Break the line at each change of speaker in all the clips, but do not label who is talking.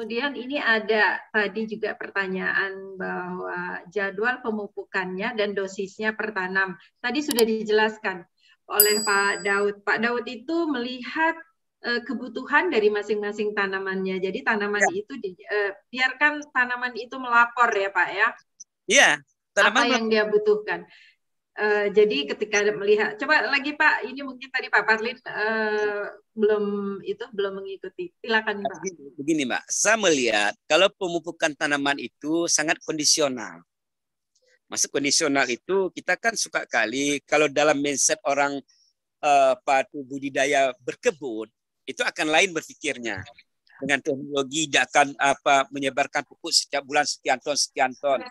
kemudian ini ada tadi juga pertanyaan bahwa jadwal pemupukannya dan dosisnya per tanam. Tadi sudah dijelaskan oleh Pak Daud. Pak Daud itu melihat kebutuhan dari masing-masing tanamannya. Jadi tanaman itu biarkan tanaman itu melapor ya Pak ya.
Iya.
Apa yang dia butuhkan. Jadi ketika melihat, coba lagi Pak, ini mungkin tadi Pak Parlin belum mengikuti. Silakan Pak.
Begini Mbak, saya melihat kalau pemupukan tanaman itu sangat kondisional. Maksud kondisional itu kita kan suka kali kalau dalam mindset orang patuh budidaya berkebun itu akan lain berpikirnya. Dengan teknologi dia akan menyebarkan pupuk setiap bulan sekian ton.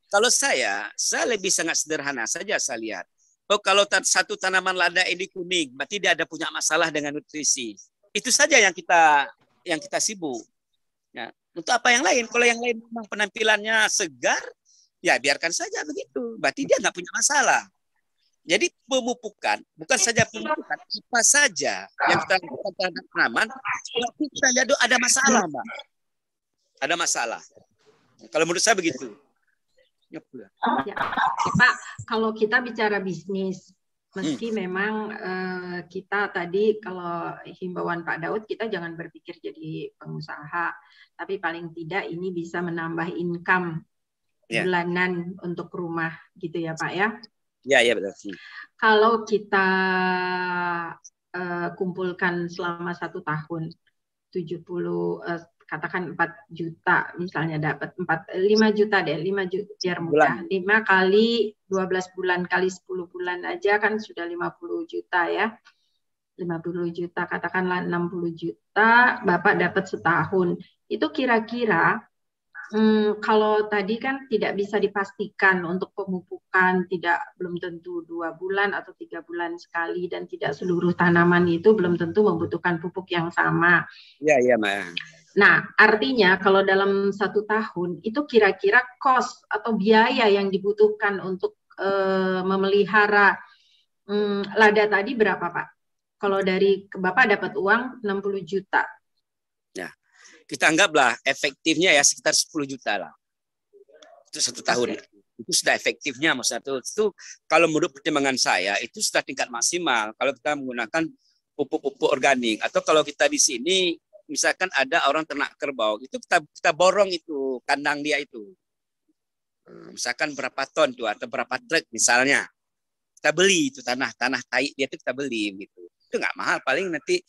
Kalau saya lebih sangat sederhana saja saya lihat. Oh, kalau satu tanaman lada ini kuning, berarti dia ada punya masalah dengan nutrisi. Itu saja yang kita sibuk. Ya, untuk apa yang lain? Kalau yang lain memang penampilannya segar, ya biarkan saja begitu. Berarti dia nggak punya masalah. Jadi pemupukan, bukan saja pemupukan, apa saja yang kita lakukan terhadap tanaman, kita lihat ada masalah, Mbak. Ada masalah. Kalau menurut saya begitu.
Ya, Pak, kalau kita bicara bisnis, meski memang kita tadi kalau himbauan Pak Daud, kita jangan berpikir jadi pengusaha, tapi paling tidak ini bisa menambah income bulanan untuk rumah, gitu ya Pak ya?
Ya betul.
Kalau kita kumpulkan selama 1 tahun 70 katakan 4 juta misalnya dapat 5 juta deh, 5 juta biar mudah. 5 kali 12 bulan kali 10 bulan aja kan sudah 50 juta ya. 50 juta katakanlah 60 juta Bapak dapat setahun. Itu kira-kira kalau tadi kan tidak bisa dipastikan untuk pemupukan, belum tentu 2 bulan atau 3 bulan sekali, dan tidak seluruh tanaman itu belum tentu membutuhkan pupuk yang sama.
Iya, Mbak.
Nah, artinya kalau dalam 1 tahun itu kira-kira cost atau biaya yang dibutuhkan untuk memelihara lada tadi berapa Pak? Kalau dari Bapak dapat uang 60 juta.
Ya. Kita anggaplah efektifnya ya sekitar 10 juta lah. Itu 1 tahun. Itu sudah efektifnya, maksudnya itu kalau menurut pertimbangan saya itu sudah tingkat maksimal kalau kita menggunakan pupuk-pupuk organik. Atau kalau kita di sini misalkan ada orang ternak kerbau, itu kita borong itu kandang dia itu. Misalkan berapa ton tuh atau berapa truk misalnya. Kita beli itu tanah tai dia itu kita beli gitu. Itu nggak mahal, paling nanti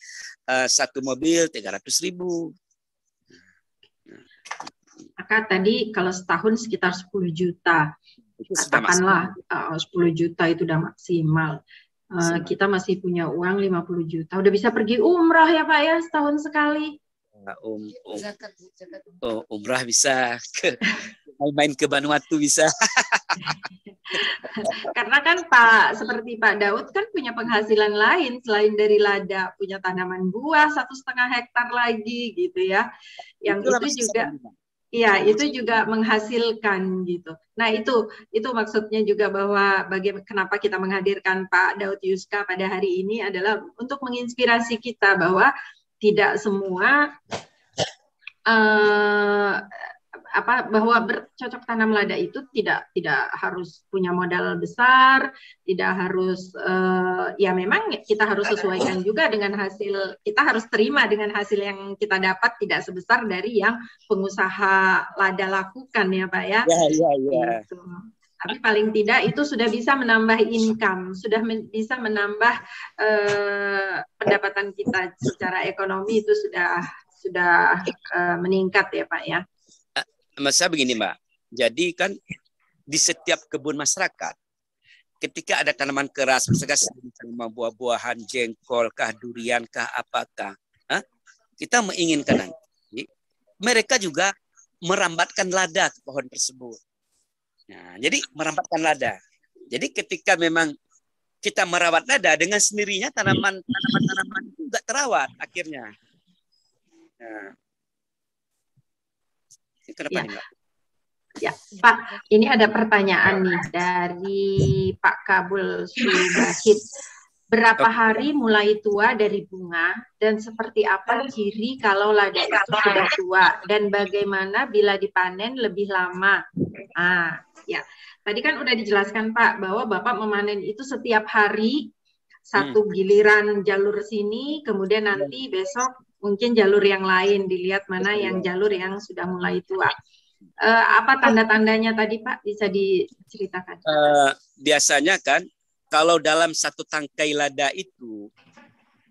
1 mobil 300.000.
Maka tadi kalau setahun sekitar 10 juta. Katakanlah 10 juta itu udah maksimal. Kita masih punya uang 50 juta. Udah bisa pergi umrah ya Pak ya setahun sekali.
Umrah bisa. Main ke Vanuatu bisa.
Karena kan seperti Pak Daud kan punya penghasilan lain selain dari lada, punya tanaman buah 1,5 hektar lagi gitu ya. Yang itu juga ya, itu juga menghasilkan gitu. Nah, itu maksudnya juga bahwa kenapa kita menghadirkan Pak Daud Yuska pada hari ini adalah untuk menginspirasi kita bahwa tidak semua bahwa bercocok tanam lada itu tidak harus punya modal besar, tidak harus ya memang kita harus sesuaikan juga dengan hasil, kita harus terima dengan hasil yang kita dapat tidak sebesar dari yang pengusaha lada lakukan ya Pak ya.
Iya.
Gitu. Tapi paling tidak itu sudah bisa menambah income, sudah bisa menambah pendapatan kita secara ekonomi, itu sudah meningkat ya Pak ya.
Masa begini Mbak, jadi kan di setiap kebun masyarakat, ketika ada tanaman keras, misalnya buah-buahan, jengkol kah, durian kah, apakah, kita menginginkan nanti mereka juga merambatkan lada ke pohon tersebut. Nah, jadi merambatkan lada. Jadi ketika memang kita merawat lada, dengan sendirinya tanaman itu nggak terawat akhirnya. Nah,
Ya, Pak, ini ada pertanyaan nih dari Pak Kabul Subahid. Berapa hari mulai tua dari bunga dan seperti apa ciri kalau lada itu sudah tua dan bagaimana bila dipanen lebih lama? Ya, tadi kan udah dijelaskan Pak bahwa Bapak memanen itu setiap hari satu giliran jalur sini, kemudian nanti besok mungkin jalur yang lain, dilihat mana yang jalur yang sudah mulai tua. Apa tanda-tandanya tadi Pak, bisa diceritakan?
Biasanya kan kalau dalam satu tangkai lada itu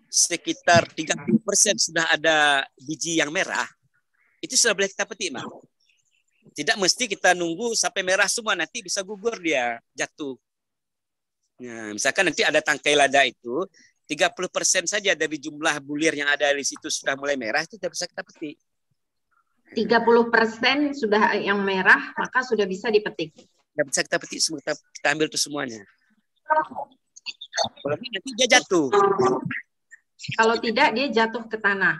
sekitar 30% sudah ada biji yang merah, itu sudah boleh kita petik, Mak. Tidak mesti kita nunggu sampai merah semua, nanti bisa gugur dia, jatuh. Nah, misalkan nanti ada tangkai lada itu 30% saja dari jumlah bulir yang ada di situ sudah mulai merah, itu tidak bisa kita petik.
30% sudah yang merah, maka sudah bisa dipetik.
Tidak bisa kita petik, kita ambil itu semuanya. Kalau nanti dia jatuh.
Kalau tidak, dia jatuh ke tanah.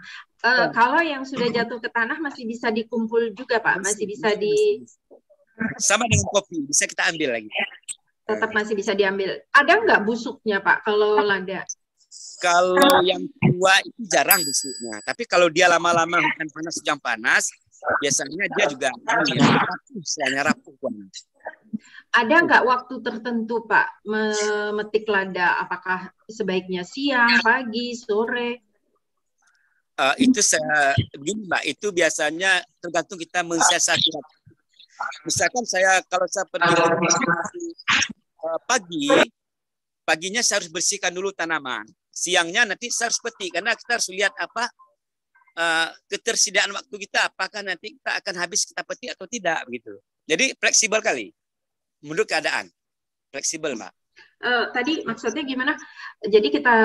Kalau yang sudah jatuh ke tanah masih bisa dikumpul juga, Pak? Masih bisa
sama dengan kopi, bisa kita ambil lagi.
Tetap masih bisa diambil. Ada nggak busuknya, Pak, kalau lada?
Kalau yang tua itu jarang busuknya. Tapi kalau dia lama-lama hujan panas, hujan panas, biasanya dia juga rapuh.
Ada nggak waktu tertentu, Pak, memetik lada? Apakah sebaiknya siang, pagi, sore?
Itu begini, Mbak. Itu biasanya tergantung kita mensiasati. Misalkan kalau saya pergi paginya saya harus bersihkan dulu tanaman. Siangnya nanti saya harus petik karena kita harus lihat apa ketersediaan waktu kita. Apakah nanti kita akan habis kita petik atau tidak, begitu. Jadi fleksibel kali. Menurut keadaan, fleksibel, Mbak.
Tadi maksudnya gimana? Jadi kita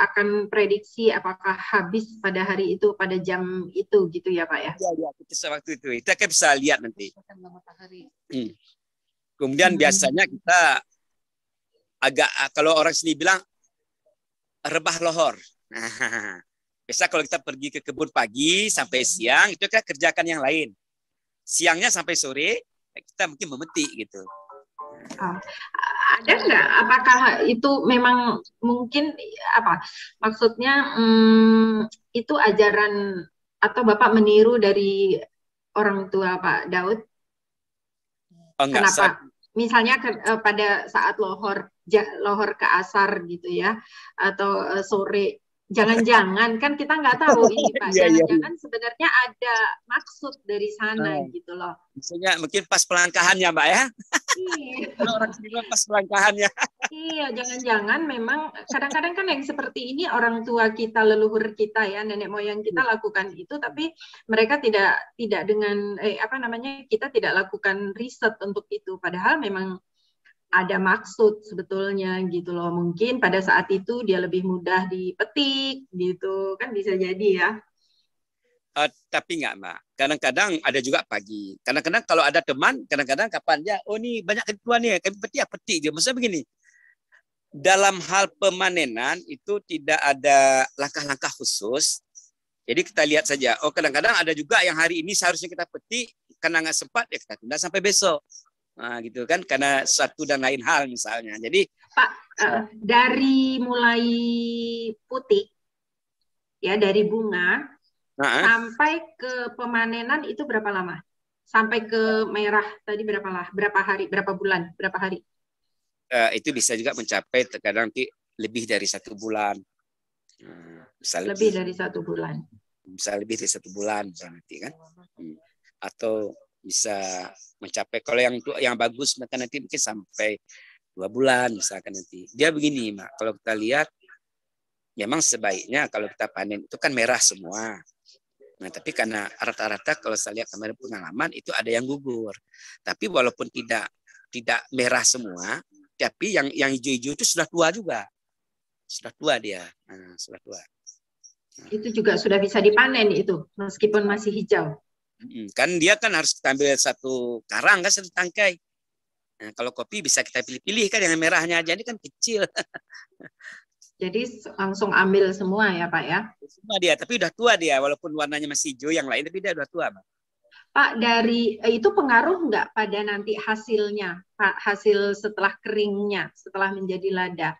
akan prediksi apakah habis pada hari itu, pada jam itu, gitu ya, Pak ya?
Iya, waktu itu. Kita kan bisa lihat nanti. Kemudian biasanya kita kalau orang sini bilang rebah lohor. Nah, biasa kalau kita pergi ke kebun pagi sampai siang, itu kan kerjakan yang lain. Siangnya sampai sore, kita mungkin memetik gitu.
Ada nggak? Apakah itu memang mungkin maksudnya itu ajaran atau Bapak meniru dari orang tua Pak Daud?
Enggak,
kenapa? Misalnya pada saat lohor ke asar gitu ya, atau sore. Jangan-jangan kan kita nggak tahu ini Pak. Jangan-jangan sebenarnya ada maksud dari sana gitu loh.
Misalnya mungkin pas pelangkahannya, Mbak ya. Iya. Orang sini pas pelangkahannya.
Iya, jangan-jangan memang kadang-kadang kan yang seperti ini orang tua kita, leluhur kita ya, nenek moyang kita lakukan itu, tapi mereka tidak dengan kita tidak lakukan riset untuk itu. Padahal memang ada maksud sebetulnya gitu loh. Mungkin pada saat itu dia lebih mudah dipetik gitu, kan bisa jadi ya.
Tapi enggak, Mbak. Kadang-kadang ada juga pagi. Kadang-kadang kalau ada teman, kadang-kadang kapan dia, oh nih banyak ketua nih, kami petik dia. Maksudnya begini, dalam hal pemanenan itu tidak ada langkah-langkah khusus. Jadi kita lihat saja. Oh, kadang-kadang ada juga yang hari ini seharusnya kita petik, karena nggak sempat ya kita tunda sampai besok. Nah, gitu kan, karena satu dan lain hal misalnya. Jadi
Pak, dari mulai putih ya, dari bunga sampai ke pemanenan itu berapa lama? Sampai ke merah tadi berapa hari, berapa bulan, berapa hari?
Itu bisa juga mencapai terkadang lebih dari 1 bulan.
Lebih dari 1 bulan.
Bisa lebih dari 1 bulan nanti kan. Atau bisa mencapai, kalau yang bagus nanti mungkin sampai 2 bulan misalkan nanti. Dia begini, Mak, kalau kita lihat memang sebaiknya kalau kita panen itu kan merah semua. Nah, tapi karena rata-rata kalau saya lihat kemarin pengalaman itu ada yang gugur. Tapi walaupun tidak merah semua, tapi yang hijau-hijau itu sudah tua juga. Sudah tua dia. Nah, sudah tua.
Itu juga sudah bisa dipanen itu meskipun masih hijau.
Kan dia kan harus kita ambil satu karang kan, satu tangkai. Nah, kalau kopi bisa kita pilih-pilih kan yang merahnya aja, ini kan kecil.
Jadi langsung ambil semua ya Pak ya?
Semua dia, tapi udah tua dia, walaupun warnanya masih hijau yang lain, tapi dia udah tua, Pak.
Pak, dari itu pengaruh nggak pada nanti hasilnya, Pak, hasil setelah keringnya, setelah menjadi lada?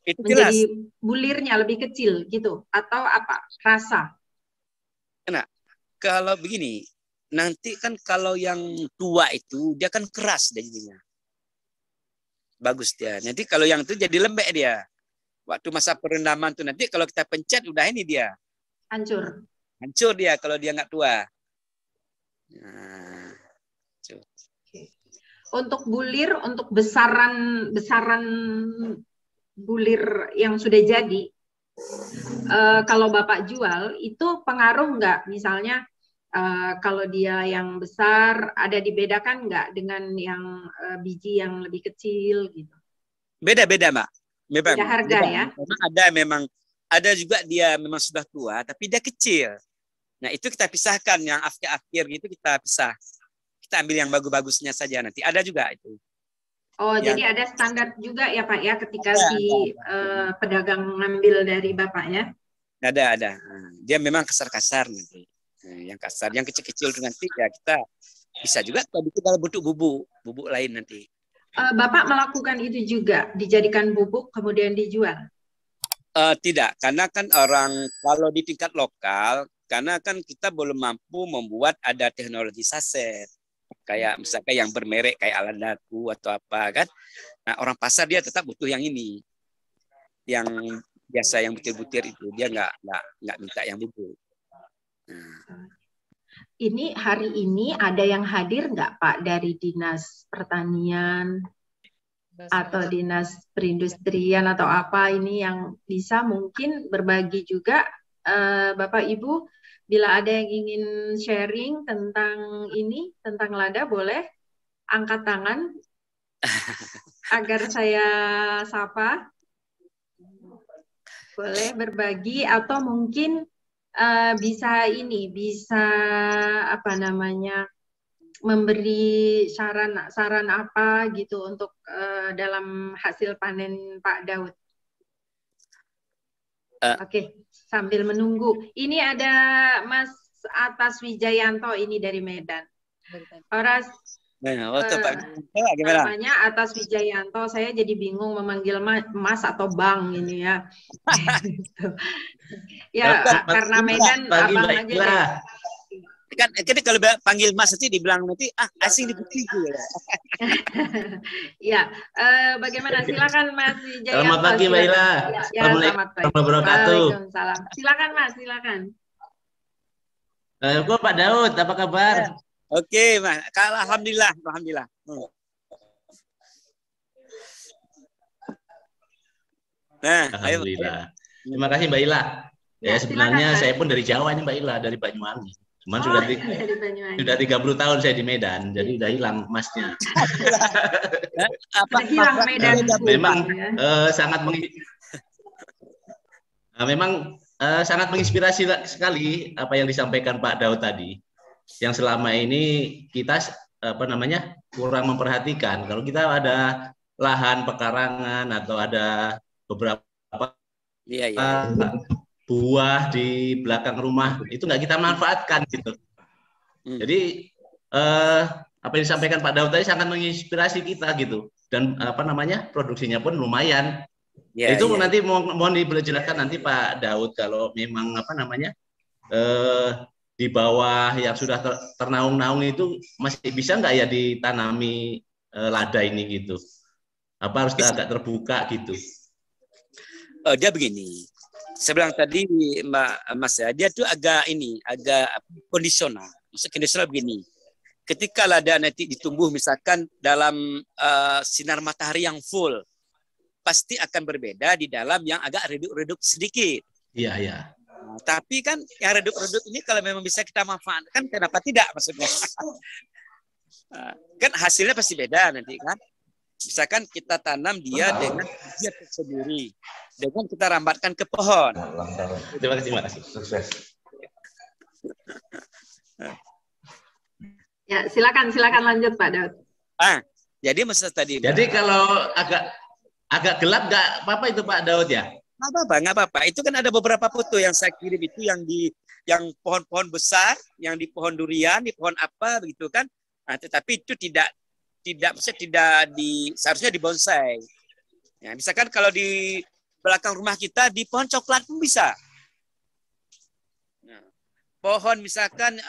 Itu jelas.
Menjadi bulirnya lebih kecil gitu atau apa? Rasa?
Nah, kalau begini, nanti kan kalau yang tua itu dia kan keras jadinya. Bagus dia. Nanti kalau yang itu jadi lembek dia. Waktu masa perendaman tuh nanti kalau kita pencet udah ini dia.
Hancur.
Hancur dia kalau dia nggak tua. Nah,
untuk bulir, untuk besaran bulir yang sudah jadi, kalau Bapak jual itu pengaruh nggak? Misalnya kalau dia yang besar ada dibedakan nggak dengan yang biji yang lebih kecil gitu?
Beda-beda, Mbak.
Beda harga
beda.
Ya?
Memang ada juga dia memang sudah tua tapi dia kecil. Nah, itu kita pisahkan, yang akhir-akhir gitu kita pisah. Kita ambil yang bagus-bagusnya saja nanti. Ada juga itu.
Oh, jadi ada standar juga ya Pak ya ketika si pedagang ngambil dari Bapaknya?
Ada. Dia memang kasar-kasar nanti. Yang kasar, yang kecil-kecil itu nanti ya kita bisa juga bikin dalam bentuk bubuk lain nanti.
Bapak melakukan itu juga, dijadikan bubuk kemudian dijual?
Tidak, karena kan orang kalau di tingkat lokal, karena kan kita belum mampu membuat ada teknologi saset. Kayak misalkan yang bermerek kayak alat daku atau apa kan. Nah, orang pasar dia tetap butuh yang ini. Yang biasa yang butir-butir itu dia nggak minta yang bubuk. Nah.
Ini hari ini ada yang hadir nggak Pak dari Dinas Pertanian atau Dinas Perindustrian atau apa ini yang bisa mungkin berbagi juga Bapak Ibu, bila ada yang ingin sharing tentang ini, tentang lada, boleh angkat tangan agar saya sapa. Boleh berbagi atau mungkin bisa apa namanya, memberi saran apa gitu untuk dalam hasil panen Pak Daud. Oke, sambil menunggu. Ini ada Mas Atas Wijayanto ini dari Medan. Namanya Atas Wijayanto. Saya jadi bingung memanggil Mas atau Bang ini ya. Ya, karena Medan abang aja deh.
Kan kalau panggil Mas nanti dibilang nanti asing di kupingku ya.
Ya, bagaimana? Silakan Mas Wijayanto.
Selamat pagi Mbak Ila.
Ya, selamat pagi. Waalaikumsalam. Silakan Mas, silakan.
Pak Daud, apa kabar?
Oke, Mas. Alhamdulillah. Nah,
alhamdulillah. Terima kasih Mbak Ila. Ya, sebenarnya saya pun dari Jawa ini Mbak Ila, dari Banyuwangi. Cuman sudah 30 tahun saya di Medan, jadi udah hilang emasnya.
Hilang Medan.
Memang sangat menginspirasi sekali apa yang disampaikan Pak Daud tadi. Yang selama ini kita kurang memperhatikan. Kalau kita ada lahan pekarangan atau ada beberapa buah di belakang rumah itu nggak kita manfaatkan gitu. Jadi apa yang disampaikan Pak Daud tadi sangat menginspirasi kita gitu, dan produksinya pun lumayan. Nanti mohon dijelaskan nanti Pak Daud, kalau memang di bawah yang sudah ternaung-naung itu masih bisa nggak ya ditanami lada ini gitu? Apa harus agak terbuka gitu?
Dia begini. Saya bilang tadi Mas ya, dia tuh agak kondisional. Maksud kondisional begini. Ketika lada nanti ditumbuh misalkan dalam sinar matahari yang full, pasti akan berbeda di dalam yang agak redup-redup sedikit.
Iya.
Tapi kan yang redup-redup ini kalau memang bisa kita manfaatkan, kenapa tidak maksudnya? Kan hasilnya pasti beda nanti kan. Misalkan kita tanam dia dengan biji tersendiri, dengan kita rambatkan ke pohon.
Terima kasih. Sukses.
Ya, silakan lanjut Pak Daud.
Jadi maksud tadi.
Jadi kalau agak gelap nggak apa-apa itu Pak Daud ya?
Nggak apa-apa. Itu kan ada beberapa foto yang saya kirim itu yang pohon-pohon besar, yang di pohon durian, di pohon apa begitu kan. Nah, tetapi itu seharusnya di bonsai. Ya, misalkan kalau di belakang rumah kita di pohon coklat pun bisa. Nah, pohon misalkan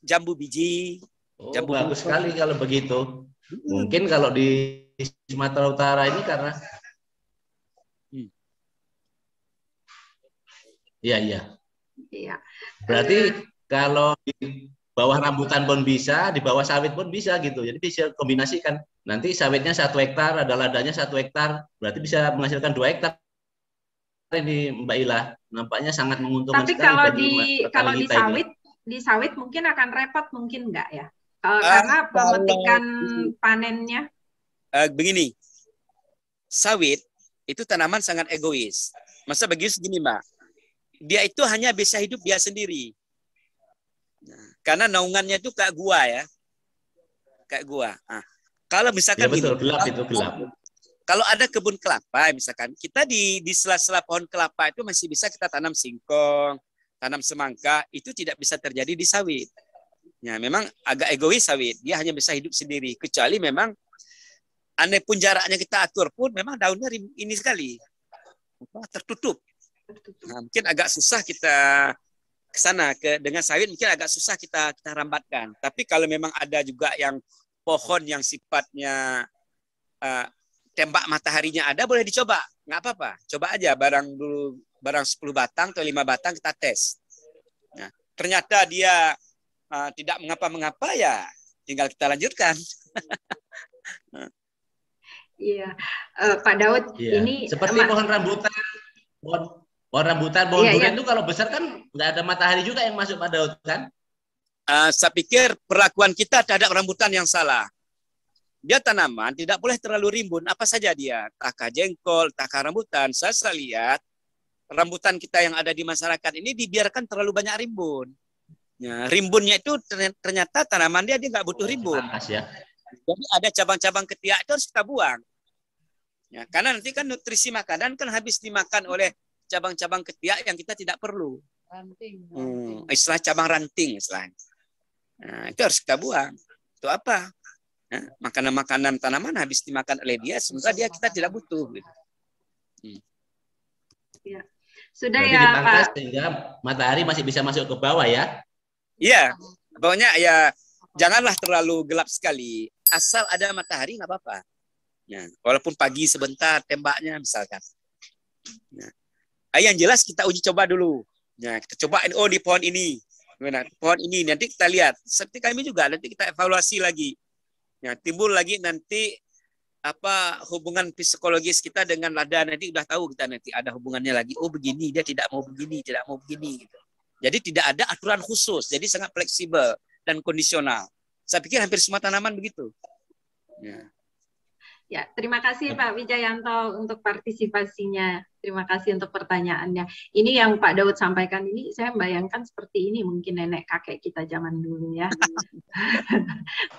jambu biji.
Oh,
jambu
bagus
biji.
sekali kalau begitu. Mungkin kalau di Sumatera Utara ini karena iya. Berarti kalau di bawah rambutan pun bisa, di bawah sawit pun bisa gitu. Jadi bisa kombinasikan. Nanti sawitnya 1 hektar, ada ladanya 1 hektar, berarti bisa menghasilkan 2 hektar. Ini Mbak Ila, nampaknya sangat menguntungkan
Tapi
sekali bagi
kalau
petani
di
kita ini.
di sawit mungkin akan repot mungkin enggak ya? Karena pemetikan panennya.
Begini, sawit itu tanaman sangat egois. Masa begitu segini, Mbak. Dia itu hanya bisa hidup dia sendiri. Nah, karena naungannya itu kayak gua ya. Kayak gua. Nah, kalau misalkan
ya betul,
gini,
gelap itu gelap.
Kalau ada kebun kelapa misalkan, kita di sela-sela pohon kelapa itu masih bisa kita tanam singkong, tanam semangka, itu tidak bisa terjadi di sawit. Ya, memang agak egois sawit, dia hanya bisa hidup sendiri, kecuali memang andai pun jaraknya kita atur pun memang daunnya ini sekali tertutup. Nah, mungkin agak susah kita ke sana dengan sawit, mungkin agak susah kita rambatkan. Tapi kalau memang ada juga yang pohon yang sifatnya tembak mataharinya ada, boleh dicoba, nggak apa-apa. Coba aja barang 10 batang atau 5 batang kita tes. Nah, ternyata dia tidak mengapa-mengapa, ya tinggal kita lanjutkan.
Iya, Pak Daud, ini
seperti pohon rambutan, pohon durian itu kalau besar kan nggak ada matahari juga yang masuk, Pak Daud kan?
Saya pikir perlakuan kita terhadap rambutan yang salah. Dia tanaman tidak boleh terlalu rimbun, apa saja dia, entahkah jengkol, entahkah rambutan. Saya lihat rambutan kita yang ada di masyarakat ini dibiarkan terlalu banyak rimbun. Ya, rimbunnya itu ternyata tanaman dia nggak butuh rimbun.
Ya.
Jadi ada cabang-cabang ketiak itu harus kita buang. Ya, karena nanti kan nutrisi makanan kan habis dimakan oleh cabang-cabang ketiak yang kita tidak perlu. Ranting. Istilah cabang ranting istilahnya. Nah, itu harus kita buang. Itu apa? Makanan-makanan tanaman habis dimakan oleh dia, sementara kita tidak butuh. Gitu.
Ya. Sudah
berarti
ya
dipangkas
Pak.
sehingga matahari masih bisa masuk ke bawah ya?
Iya, pokoknya ya janganlah terlalu gelap sekali. Asal ada matahari nggak apa-apa. Ya, walaupun pagi sebentar tembaknya misalkan. Ya. Yang jelas kita uji coba dulu. Ya, kita cobain di pohon ini. Nah, pohon ini nanti kita lihat. Seperti kami juga nanti kita evaluasi lagi. Ya, timbul lagi nanti hubungan psikologis kita dengan lada, nanti udah tahu kita nanti ada hubungannya lagi. Oh begini, dia tidak mau begini gitu. Jadi tidak ada aturan khusus, jadi sangat fleksibel dan kondisional. Saya pikir hampir semua tanaman begitu.
Ya, terima kasih Pak Wijayanto untuk partisipasinya. Terima kasih untuk pertanyaannya. Ini yang Pak Daud sampaikan ini, saya membayangkan seperti ini mungkin nenek kakek kita zaman dulu ya.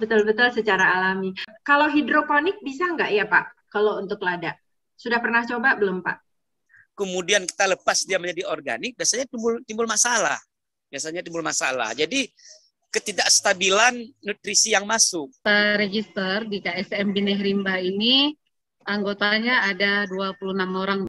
Betul-betul secara alami. Kalau hidroponik bisa nggak ya Pak? Kalau untuk lada, sudah pernah coba belum Pak?
Kemudian kita lepas dia menjadi organik, biasanya timbul masalah. Jadi ketidakstabilan nutrisi yang masuk.
Register di KSM Bineh Rimba ini anggotanya ada 26 orang.